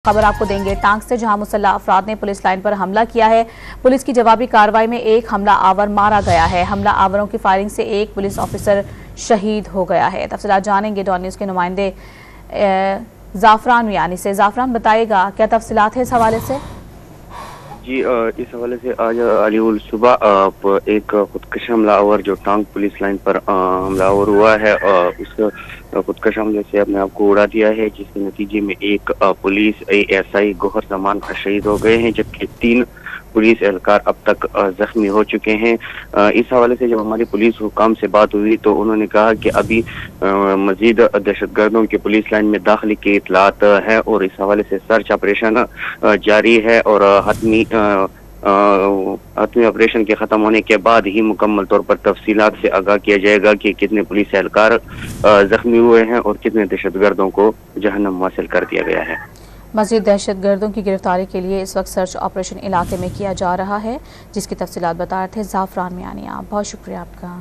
خبر آپ کو دیں گے ٹانک سے جہاں مسلح افراد نے پولیس لائن پر حملہ کیا ہے۔ پولیس کی جوابی کارروائی میں ایک حملہ آور مارا گیا ہے۔ حملہ آوروں کی فائرنگ سے ایک پولیس آفیسر شہید ہو گیا ہے۔ تفصیلات جانیں گے ڈان نیوز کے نمائندے زعفران میانی سے۔ زعفران بتائے گا کیا تفصیلات ہے اس حوالے سے؟ جی اس حوالے سے آج علی صبح ایک خودکش حملہ آور جو ٹانک پولیس لائن پر حملہ آور ہوا ہے اس خودکش حملے سے اپنے آپ کو اڑا دیا ہے، جس کے نتیجے میں ایک پولیس ASI گوہر زمان شہید ہو گئے ہیں، جبکہ 3 پولیس اہلکار اب تک زخمی ہو چکے ہیں۔ اس حوالے سے جب ہماری پولیس حکام سے بات ہوئی تو انہوں نے کہا کہ ابھی مزید دہشت گردوں کے پولیس لائن میں داخلے کی اطلاعات ہے اور اس حوالے سے سرچ آپریشن جاری ہے اور حتمی آپریشن کے ختم ہونے کے بعد ہی مکمل طور پر تفصیلات سے آگاہ کیا جائے گا کہ کتنے پولیس اہلکار زخمی ہوئے ہیں اور کتنے دہشت گردوں کو جہنم حاصل کر دیا گیا ہے۔ مزید دہشت گردوں کی گرفتاری کے لیے اس وقت سرچ آپریشن علاقے میں کیا جا رہا ہے، جس کی تفصیلات بتا رہے تھے زعفران میانی۔ آپ بہت شکریہ آپ کا۔